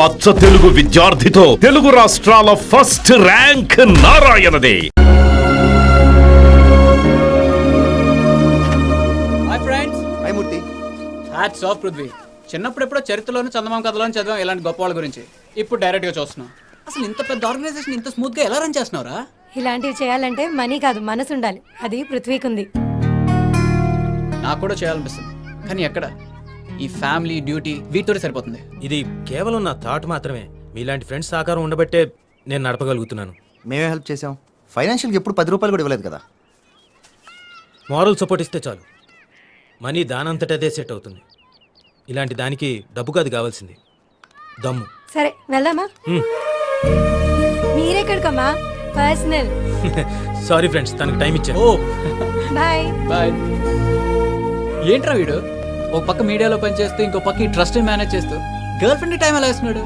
అచ్చ తెలుగు విద్యార్థితో తెలుగు రాష్ట్రాల ఫస్ట్ ర్యాంక్ నారాయణదే. Hi friends. Hi Murthy. Hats off Prithvi. చిన్నప్పుడు ఎప్పుడో చరిత్రలోని చందమామ కథలోని చదివాం ఇలాంటి గొప్ప వాళ్ళ గురించి. ఇప్పుడు డైరెక్ట్గా చూస్తున్నాం. అసలు ఇంత పెద్ద ఆర్గనైజేషన్ ఇంత స్మూత్గా ఎలా రన్ చేస్తున్నావురా? ఇలాంటివి చేయాలంటే మనీ కాదు, మనసు ఉండాలి. అది పృథ్వీకి ఉంది. నాకు కూడా చేయాలనిపిస్తుంది, కానీ ఎక్కడ? ఈ ఫ్యామిలీ డ్యూటీ వీటితోనే సరిపోతుంది. ఇది కేవలం నా థాట్ మాత్రమే. మీలాంటి ఫ్రెండ్స్ సహకారం ఉండబట్టే నేను నడపగలుగుతున్నాను. మేమే హెల్ప్ చేసాం. ఫైనాన్షియల్గా ఎప్పుడు 10 రూపాయలు కూడా ఇవ్వలేదు కదా. మారల్ సపోర్ట్ ఇస్తే చాలు. మనీ దానంతటదే సెట్ అవుతుంది. ఇలాంటి దానికి డబ్బు కాదు కావాల్సింది, దమ్ము. సరే వెళ్దామా? మీరెక్కడికమ్మా? పర్సనల్. సారీ ఫ్రెండ్స్, తనకు టైం ఇచ్చా. Oh bye bye. ఏంట్రా వీడు ఒక పక్క మీడియాలో పనిచేస్తూ ఇంకో పక్క ఈ ట్రస్ట్ మేనేజ్ చేస్తూ గర్ల్ ఫ్రెండ్ టైం ఎలా వేస్తున్నాడు?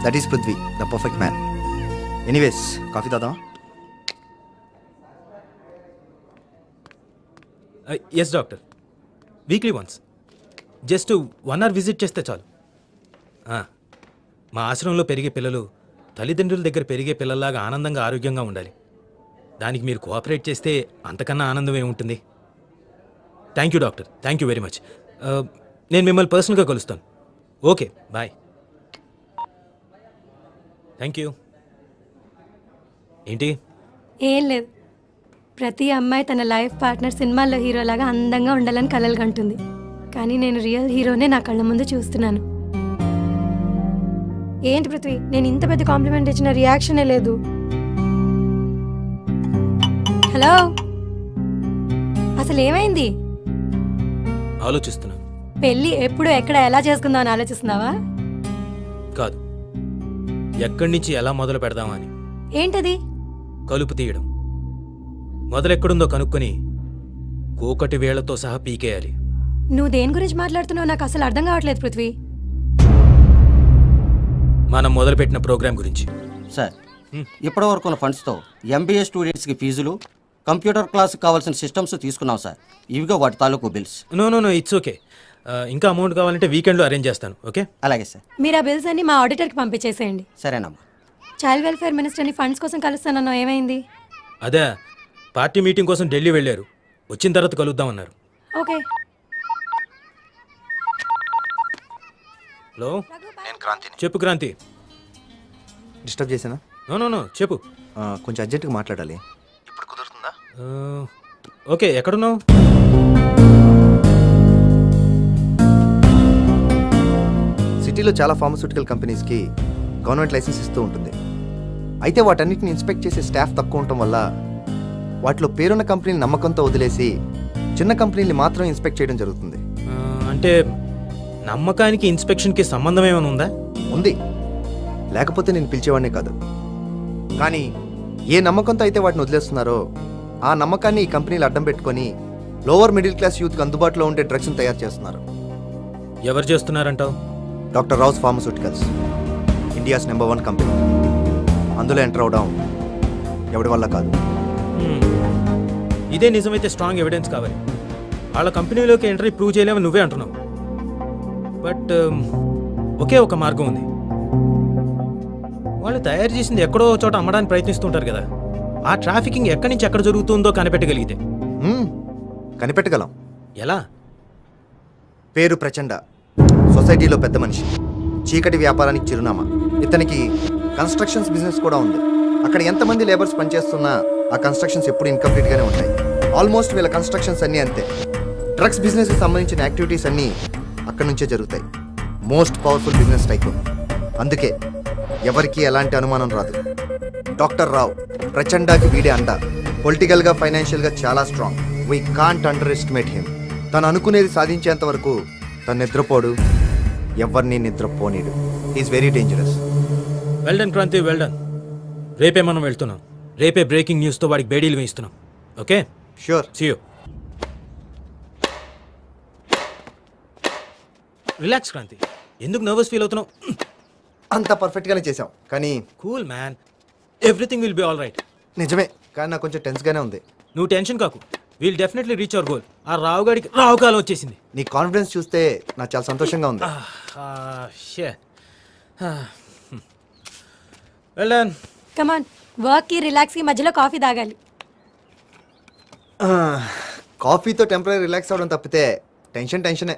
That is Prithvi, the perfect man. Anyways, coffee తాదాం. Yes doctor, weekly once. Just 1 hour visit చేస్తే చాలు. మా ఆశ్రమంలో పెరిగే పిల్లలు తల్లిదండ్రుల దగ్గర పెరిగే పిల్లల్లాగా ఆనందంగా ఆరోగ్యంగా ఉండాలి. దానికి మీరు కోఆపరేట్ చేస్తే అంతకన్నా ఆనందం ఏముంటుంది. Thank you doctor, thank you very much. నేను మిమ్మల్ని పర్సనల్గా కలుస్తాను. Okay bye. Thank you. ఏంటి? ఏం లేదు, ప్రతి అమ్మాయి తన లైఫ్ పార్ట్నర్ సినిమాల్లో హీరోలాగా అందంగా ఉండాలని కలలు కంటుంది. కానీ నేను రియల్ హీరోనే నా కళ్ళ ముందు చూస్తున్నాను. ఏంటి పృథ్వీ, నేను ఇంత పెద్ద కాంప్లిమెంట్ ఇచ్చిన రియాక్షనే లేదు. హలో, అసలు ఏమైంది? ఆలోచిస్తున్నాను. పెళ్ళి ఎప్పుడు ఎక్కడ ఎలా చేసుకుందాం అని ఆలోచిస్తున్నావా? కాదు, ఎక్కడి నుంచి ఎలా మొదలు పెడదామా అని. ఏంటది? కలుపు తీయడం. మొదలెక్కడుందో కనుక్కొని కోకటి వేళ్లతో సహా పీకేయాలి. నువ్వు దేని గురించి మాట్లాడుతున్నావు నాకు అసలు అర్థం కావట్లేదు పృథ్వీ. మనం మొదలుపెట్టిన ప్రోగ్రాం గురించి. సార్, ఇప్పటి వరకు ఉన్న ఫండ్స్తో ఎంబీఏ స్టూడెంట్స్కి ఫీజులు, కంప్యూటర్ క్లాస్కి కావాల్సిన సిస్టమ్స్ తీసుకున్నాం సార్. ఇవిగా వాటి తాలూకు బిల్స్. No it's okay. ఇంకా అమౌంట్ కావాలంటే వీకెండ్లో అరేంజ్ చేస్తాను. ఓకే? అలాగే సార్. మీరు ఆ బిల్స్ అన్ని మా ఆడిటర్కి పంపించేసేయండి. సరేనమ్మా. చైల్డ్ వెల్ఫేర్ మినిస్టర్ని ఫండ్స్ కోసం కలుస్తానన్నా ఏమైంది? అదే, పార్టీ మీటింగ్ కోసం ఢిల్లీ వెళ్ళారు. వచ్చిన తర్వాత కలుద్దామన్నారు. ఓకే. హలో, నేను క్రాంతిని. చెప్పు క్రాంతి. డిస్టర్బ్ చేసానా? నో చెప్పు. కొంచెం అర్జెంటుగా మాట్లాడాలి. ఇప్పుడు కుదురుతుందా? ఓకే, ఎక్కడున్నావు? సిటీలో చాలా ఫార్మస్యూటికల్ కంపెనీస్కి గవర్నమెంట్ లైసెన్స్ ఇస్తూ ఉంటుంది. అయితే వాటన్నిటిని ఇన్స్పెక్ట్ చేసే స్టాఫ్ తక్కువ ఉండటం వల్ల వాటిలో పేరున్న కంపెనీని నమ్మకంతో వదిలేసి చిన్న కంపెనీని మాత్రం ఇన్స్పెక్ట్ చేయడం జరుగుతుంది. అంటే నమ్మకానికి ఇన్స్పెక్షన్కి సంబంధం ఏమైనా ఉందా? ఉంది, లేకపోతే నేను పిలిచేవాడినే కాదు. కానీ ఏ నమ్మకంతో అయితే వాటిని వదిలేస్తున్నారో ఆ నమ్మకాన్ని ఈ కంపెనీలు అడ్డం పెట్టుకొని లోవర్ మిడిల్ క్లాస్ యూత్కి అందుబాటులో ఉండే డ్రగ్స్ని తయారు చేస్తున్నారు. ఎవరు చేస్తున్నారంటావు? Doctor Rao's pharmaceuticals, India's number 1 company. అందులో ఎంటర్ అవడం ఎవడి వల్ల కాదు. ఇదే నిజమైతే స్ట్రాంగ్ ఎవిడెన్స్ కావాలి. వాళ్ళ కంపెనీలోకి ఎంట్రీ ప్రూవ్ చేయలేమని నువ్వే అంటున్నావు. బట్ ఒకే ఒక మార్గం ఉంది. వాళ్ళు తయారు చేసింది ఎక్కడో చోట అమ్మడానికి ప్రయత్నిస్తుంటారు కదా. ఆ ట్రాఫికింగ్ ఎక్కడి నుంచి ఎక్కడ జరుగుతుందో కనిపెట్టగలిగితే. కనిపెట్టగలం. ఎలా? పేరు ప్రచండ, సొసైటీలో పెద్ద మనిషి, చీకటి వ్యాపారానికి చిరునామా. ఇతనికి కన్స్ట్రక్షన్స్ బిజినెస్ కూడా ఉంది. అక్కడ ఎంతమంది లేబర్స్ పనిచేస్తున్నా ఆ కన్స్ట్రక్షన్స్ ఎప్పుడు ఇన్కంప్లీట్గానే ఉంటాయి. ఆల్మోస్ట్ వీళ్ళ కన్స్ట్రక్షన్స్ అన్నీ అంతే. డ్రగ్స్ బిజినెస్కి సంబంధించిన యాక్టివిటీస్ అన్నీ అక్కడి నుంచే జరుగుతాయి. Most powerful business tycoon. అందుకే ఎవరికి ఎలాంటి అనుమానం రాదు. డాక్టర్ రావు ప్రచండాకి వీడే అండ. పొలిటికల్గా, ఫైనాన్షియల్గా చాలా strong. We can't underestimate him. తను అనుకునేది సాధించేంత వరకు తను నిద్రపోడు, ఎవరిని నిద్రపోనీడు. Is very dangerous. Well done Kranthi, well done. రేపే మనం వెళ్తున్నాం. రేపే బ్రేకింగ్ న్యూస్తో వాడికి బేడీలు వేయిస్తున్నాం. Okay? Sure. See you. Relax Kranthi, ఎందుకు నర్వస్ ఫీల్ అవుతున్నావు? అంత పర్ఫెక్ట్గానే చేసాం, కానీ cool man, everything will be all right. నిజమే, కానీ నాకు కొంచెం టెన్స్గానే ఉంది. నువ్వు టెన్షన్ కాకు. We'll definitely reach our goal. ఆ రావుగాడికి రావుకాలం వచ్చేసింది. నీ కాన్ఫిడెన్స్ చూస్తే నాకు చాలా సంతోషంగా ఉంది. Well done. కమాన్, వర్క్కి రిలాక్స్కి మధ్యలో కాఫీ తాగాలి. కాఫీతో టెంపరీ రిలాక్స్ అవ్వడం తప్పితే టెన్షనే.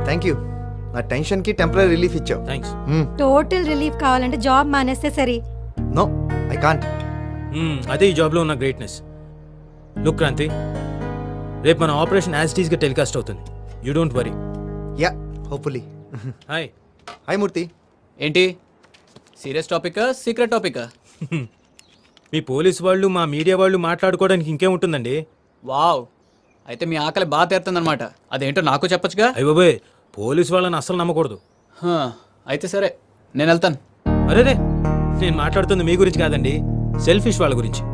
థ్యాంక్ యూ, నా టెన్షన్కి టెంపరీ రిలీఫ్ ఇచ్చావు. థ్యాంక్స్. టోటల్ రిలీఫ్ కావాలంటే జాబ్ మానేస్తే సరే. No, I can't. అదే ఈ జాబ్లో ఉన్న గ్రేట్నెస్. లుక్ క్రాంతి, రేపు మన ఆపరేషన్ యాజ్ ఇట్ ఈస్గా టెలికాస్ట్ అవుతుంది. You don't worry. Yeah, hopefully. Hi. Hi Murthy. ఏంటి సీరియస్ టాపిక్ సీక్రెట్ టాపిక్? మీ పోలీస్ వాళ్ళు మా మీడియా వాళ్ళు మాట్లాడుకోవడానికి ఇంకేముంటుందండి? వావ్, అయితే మీ ఆకలి బాగా తీరుతుందన్నమాట. అదేంటో నాకు చెప్పొచ్చుగా. అయ్య బాబోయ్, పోలీస్ వాళ్ళని అస్సలు నమ్మకూడదు. హా, అయితే సరే, నేను వెళ్తాను. అరేరే, నేను మాట్లాడుతుంది మీ గురించి కాదండి, సెల్ఫిష్ వాళ్ళ గురించి.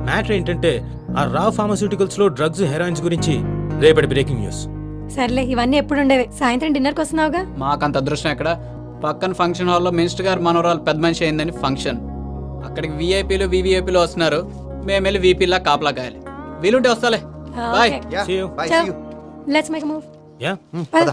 మ్యాటర్ ఏంటంటే ఆ రా ఫార్మాస్యూటికల్స్లో డ్రగ్స్ హెరాయిన్స్ గురించి రేపటి బ్రేకింగ్ న్యూస్. సర్లే, ఇవన్నీ ఎప్పుడు ఉండేవి. సాయంత్రం డిన్నర్కి వస్తున్నావుగా. మాకంత అదృష్టం ఎక్కడ? పక్కన ఫంక్షన్ హాల్లో మినిస్టర్ గారు మనవరాలు పెద్ద మనిషి అయిందని ఫంక్షన్. అక్కడికి విఐపీలు వివిఐపీలు వస్తున్నారు. మేము వెళ్ళి వీపీలా కాపలా కాయాలి. వీలుంటే వస్తాలే. Bye. Yeah, See you. Bye, see you. Let's make move. Yeah. పద.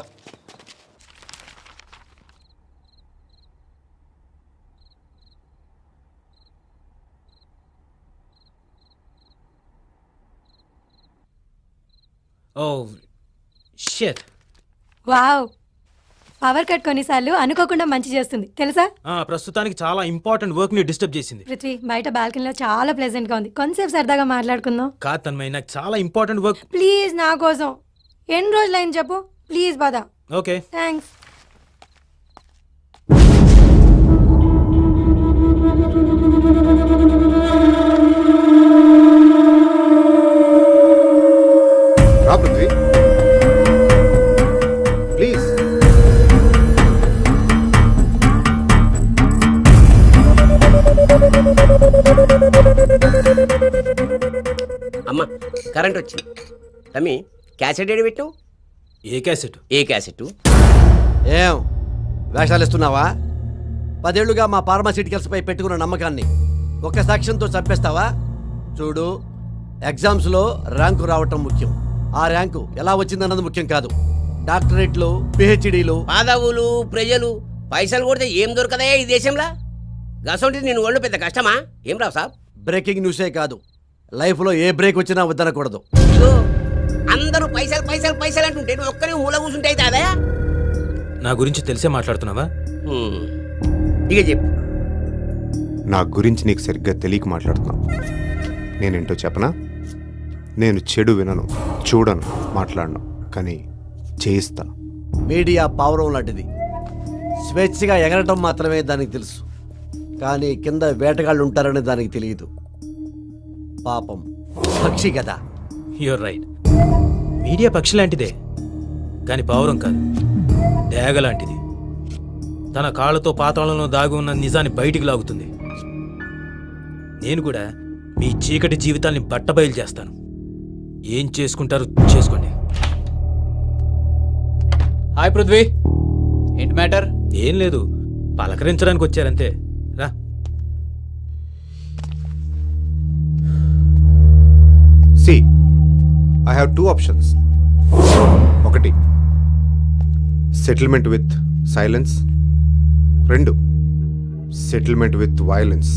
Oh shit. Wow, power cut కొన్నిసార్లు అనుకోకుండా మంచి చేస్తుంది తెలుసా. ప్రస్తుతానికి చాలా ఇంపార్టెంట్ వర్క్ ని డిస్టర్బ్ చేసింది. పృథ్వీ, బయట బాల్కనీలో చాలా ప్లెజెంట్ గా ఉంది. కొంతసేపు సరదాగా మాట్లాడుకుందాం. కాదు తన్మయ్య, నాకు చాలా ఇంపార్టెంట్ వర్క్. ప్లీజ్, నా కోసం. ఎన్ని రోజులైంది చెప్పు. ప్లీజ్ పద. ఓకే. థ్యాంక్స్. రా పృథ్వీ, ప్లీజ్. అమ్మ కరెంట్ వచ్చింది. తమ్మి క్యాసెట్ ఏడు పెట్టావు? ఏ క్యాసెట్? ఏ క్యాసెట్? ఏం వేషాలు ఇస్తున్నావా? 10 ఏళ్లుగా మా ఫార్మాసిటికల్స్పై పెట్టుకున్న నమ్మకాన్ని ఒక్క సాక్ష్యంతో చంపేస్తావా? చూడు, ఎగ్జామ్స్లో ర్యాంకు రావటం ముఖ్యం. ఆ ర్యాంకు ఎలా వచ్చిందన్నది ముఖ్యం కాదు. డాక్టరేట్లు, పిహెచ్డీలు. పాదవులు, ప్రజలు పైసలు కొడితే ఏం దొరకదయా ఈ దేశంలో? గసంటి నేను ఒళ్ళు పెద్ద కష్టమా? ఏం రావు సాబ్? బ్రేకింగ్ న్యూసే కాదు, లైఫ్లో ఏ బ్రేక్ వచ్చినా వద్దనకూడదు. ఇదిగో, అందరూ పైసలు పైసలు పైసలు అంటుంటే నువ్వు ఒక్కరి మూల కూర్చుంటే అయితే అదయా? నా గురించి తెలిసే మాట్లాడుతున్నావా? ఇక చెప్పు. నా గురించి నీకు సరిగ్గా తెలియక మాట్లాడుతున్నావు. నేనేంటో చెప్పనా? నేను చెడు వినను, చూడను, మాట్లాడను, కానీ చేయిస్తా. మీడియా పావురం లాంటిది. స్వేచ్ఛగా ఎగరటం మాత్రమే దానికి తెలుసు, కానీ కింద వేటగాళ్ళు ఉంటారని దానికి తెలియదు. పాపం, పక్షి కదా. You're right. మీడియా పక్షి లాంటిదే, కానీ పావురం కాదు, డేగ లాంటిది. తన కాళ్ళతో పాతాళంలో దాగి ఉన్న నిజాన్ని బయటికి లాగుతుంది. నేను కూడా మీ చీకటి జీవితాన్ని బట్టబయలు చేస్తాను. ఏం చేసుకుంటారో చేసుకోండి. హాయ్ పృథ్వీ, ఏంటి మ్యాటర్? ఏం లేదు, పలకరించడానికి వచ్చారంతే. రా. See, I have 2 options. ఒకటి, settlement with silence. 2, settlement with violence.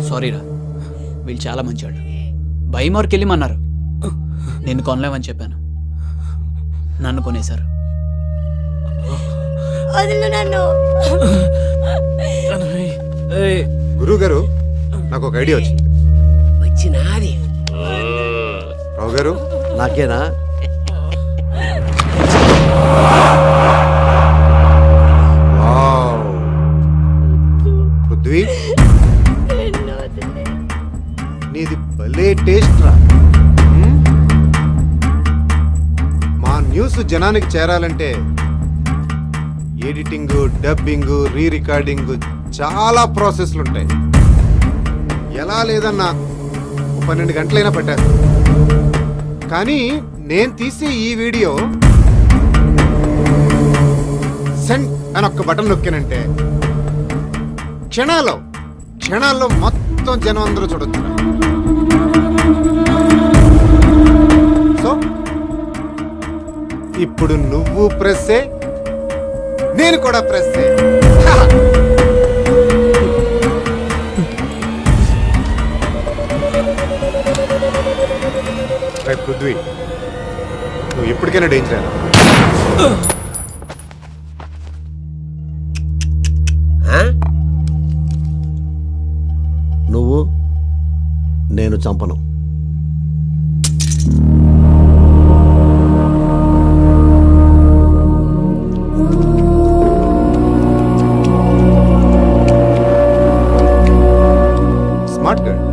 Sorry రా, వీళ్ళు చాలా మంచివాళ్ళు. భయమోర్కి వెళ్ళమన్నారు, నిన్ను కొనలేమని చెప్పాను, నన్ను కొనేశారు. వదిలు నన్ను. గురువు గారు, నాకు ఒక ఐడియా వచ్చింది. వచ్చినాది. రావు గారు, నాకేనా? వావ్. పృథ్వీ, నీది భలే టేస్ట్ రా. మా న్యూస్ జనానికి చేరాలంటే ఎడిటింగ్, డబ్బింగ్, రీ రికార్డింగ్, చాలా ప్రాసెస్లు ఉంటాయి. ఎలా లేదన్నా 12 గంటలైనా పట్టారు. కానీ నేను తీసే ఈ వీడియో సెండ్ అని ఒక్క బటన్ నొక్కానంటే క్షణాల్లో మొత్తం జనం అందరూ చూడొచ్చు. సో ఇప్పుడు నువ్వు ప్రెస్సే, నేను కూడా ప్రెస్సే. రేపు పృథ్వీ, నువ్వు ఎప్పటికైనా డేంజర్. ఆ? నువ్వు నేను చంపను. Smart girl.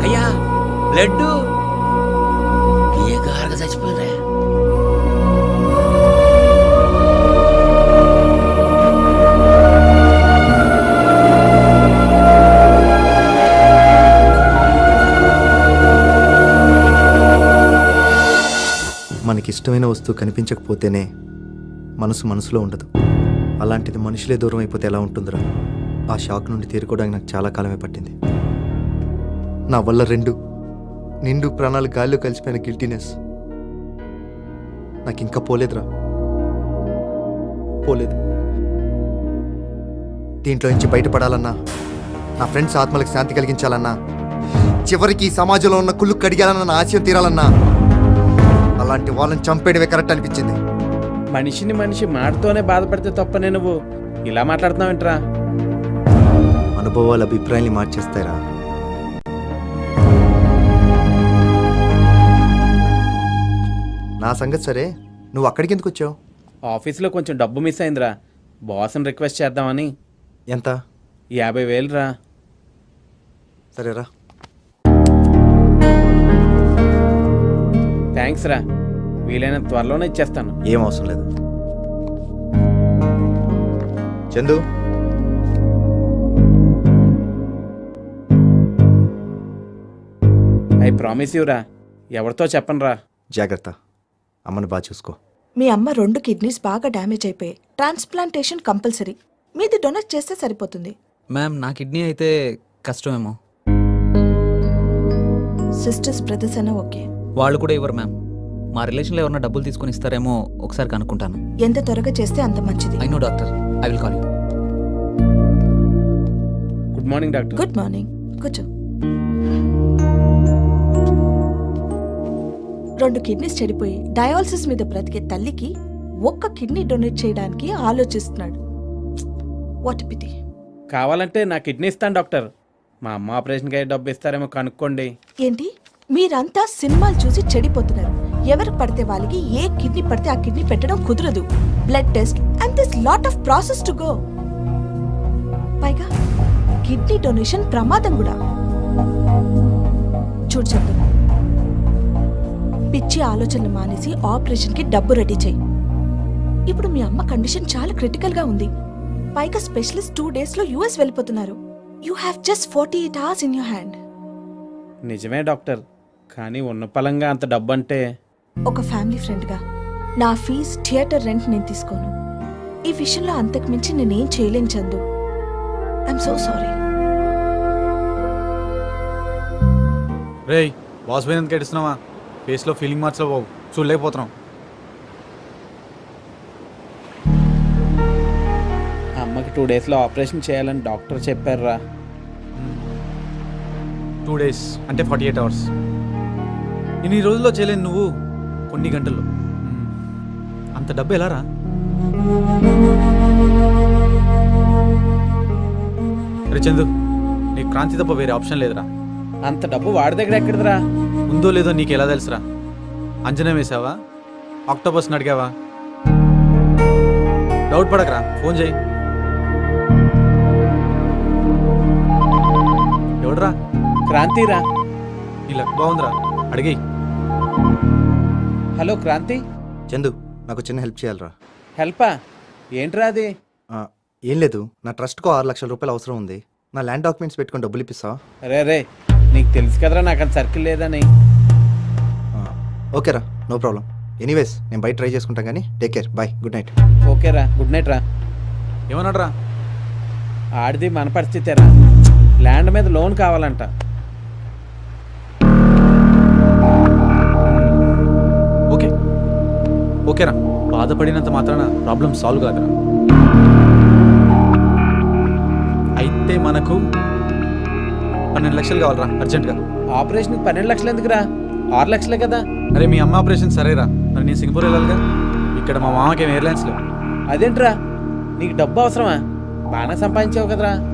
అయ్యా బ్లడ్ ఏ గారగా చచ్చిపోయినరా? మనకిష్టమైన వస్తువు కనిపించకపోతేనే మనసులో ఉండదు. అలాంటిది మనుషులే దూరం అయిపోతే ఎలా ఉంటుందిరా? ఆ షాక్ నుండి తేరుకోవడానికి నాకు చాలా కాలమే పట్టింది. నా వల్ల నిండు ప్రాణాలు గాల్లో కలిసిపోయిన గిల్టీనెస్ నాకు ఇంకా పోలేదు. దీంట్లో నుంచి బయటపడాలన్నా, నా ఫ్రెండ్స్ ఆత్మలకు శాంతి కలిగించాలన్నా, చివరికి ఈ సమాజంలో ఉన్న కుళ్ళు కడిగాలన్న నా ఆశయం తీరాలన్నా అలాంటి వాళ్ళని చంపేయడమే కరెక్ట్ అనిపించింది. మనిషి మాటతోనే బాధపడితే తప్పనే నువ్వు ఇలా మాట్లాడుతున్నావేంట్రా? అనుభవాలు అభిప్రాయాన్ని మార్చేస్తాయిరా. నా సంగతి సరే, నువ్వు అక్కడికి ఎందుకు వచ్చావు? ఆఫీస్లో కొంచెం డబ్బు మిస్ అయిందిరా. బాస్ని రిక్వెస్ట్ చేద్దామని. ఎంత? 50,000 రా. సరేరా. థ్యాంక్స్ రా, వీలైన త్వరలోనే ఇచ్చేస్తాను. ఏం అవసరం లేదు. చందు, ఐ ప్రామిస్ యూ రా, ఎవరితో చెప్పను రా. జాగ్రత్త. అమ్మని బాగా చూసుకో. మీ అమ్మ 2 కిడ్నీస్ బాగా డ్యామేజ్ అయిపోయాయి. Transplantation compulsory. మీది డొనేట్ చేస్తే సరిపోతుంది. మ్యామ్ నా కిడ్నీ అయితే కష్టమేమో. సిస్టర్స్ బ్రదర్స్ అన్న ఓకే. వాళ్ళు కూడా ఇవ్వరు మ్యామ్. మా రిలేషన్లో ఎవరన్నా డబ్బులు తీసుకొని ఇస్తారేమో ఒకసారి కనుక్కుంటాను. ఎంత త్వరగా చేస్తే అంత మంచిది. I know doctor, I will call you. Good morning doctor. Good morning. కూర్చో. 2 కిడ్నీస్ చెడిపోయి డయాలసిస్ మీద బ్రతికే తల్లికి 1 కిడ్నీ డొనేట్ చేయడానికి ఆలోచిస్తున్నాడు. What pity. కావాలంటే నా కిడ్నీ ఇస్తాను డాక్టర్. మా అమ్మ ఆపరేషన్కి అయ్యే డబ్బు ఇస్తారేమో కనుక్కోండి. ఏంటి, మీరంతా సినిమాలు చూసి చెడిపోతున్నారు. ఎవరు పడితే వాళ్ళకి ఏ కిడ్నీ పడితే ఆ కిడ్నీ పెట్టడం కుదరదు. Blood test and this lot of process to go. పైగా కిడ్నీ డొనేషన్ ప్రమాదం కూడా. చూడు చందు, పిచ్చి ఆలోచనలు మానేసి ఆపరేషన్కి డబ్బు రెడీ చేయి. ఇప్పుడు మీ అమ్మ కండిషన్ చాలా క్రిటికల్ గా ఉంది. పైగా స్పెషలిస్ట్ 2 days లో US వెళ్ళిపోతున్నారు. You have just 48 hours in your hand. నిజమే డాక్టర్, కానీ ఉన్న పలంగా అంత డబ్బు అంటే. ఒక ఫ్యామిలీ ఫ్రెండ్గా నా ఫీజ్, థియేటర్ రెంట్ నేను తీసుకోను. ఈ విషయంలో అంతకు మించి నేనేం చేయలేను చందు. I'm so sorry. రేయ్, బాస్ పోయిన ఎందుకు ఏడుస్తున్నావా? ఫేస్లో ఫీలింగ్ మార్క్స్లో బాబు చూడలేకపోతున్నాం. అమ్మకి 2 daysలో ఆపరేషన్ చేయాలని డాక్టర్ చెప్పారురా. 2 days అంటే 48 hours. ఇన్ని రోజుల్లో చేయలేను నువ్వు కొన్ని గంటల్లో. అంత డబ్బు ఎలా రా? రే చందు, నీకు క్రాంతి తప్ప వేరే ఆప్షన్ లేదురా. అంత డబ్బు వాడి దగ్గర ఎక్కడిదిరా? ఉందో లేదో నీకు ఎలా తెలుసురా? అంజనా వేసావా? ఆక్టోపస్ని అడిగావా? డౌట్ పడకరా, ఫోన్ చేయి. ఎవడరా? క్రాంతిరా. నీ లక్ బాగుందిరా, అడిగి. హలో క్రాంతి. చందు, నాకు చిన్న హెల్ప్ చేయాలరా. హెల్పా? ఏంట్రా అది? ఏం లేదు, నా ట్రస్ట్కో 6 లక్షల రూపాయలు అవసరం ఉంది. నా ల్యాండ్ డాక్యుమెంట్స్ పెట్టుకొని డబ్బులు ఇప్పిస్తావా? రే నీకు తెలుసు కదరా నాకు అంత సర్కిల్ లేదని. ఓకేరా, నో ప్రాబ్లం. ఎనీవేస్ నేను బయట ట్రై చేసుకుంటాను కానీ take care, bye, good night. ఓకేరా, గుడ్ నైట్ రా. ఏమన్నాడు రా? ఆడిది మన పరిస్థితేరా, ల్యాండ్ మీద లోన్ కావాలంట. ఓకే ఓకేరా, బాధపడినంత మాత్రాన ప్రాబ్లం సాల్వ్ కాదురా. అయితే మనకు 12 లక్షలు కావాలరా అర్జెంటుగా. ఆపరేషన్కి 12 లక్షలు ఎందుకురా, 6 లక్షలే కదా. అరే మీ అమ్మ ఆపరేషన్ సరేరా, మరి నేను సింగపూర్ వెళ్ళాలిగా. ఇక్కడ మా మామకి ఎయిర్లైన్స్ లేవు. అదేంట్రా, నీకు డబ్బు అవసరమా? బాగానే సంపాదించావు కదరా.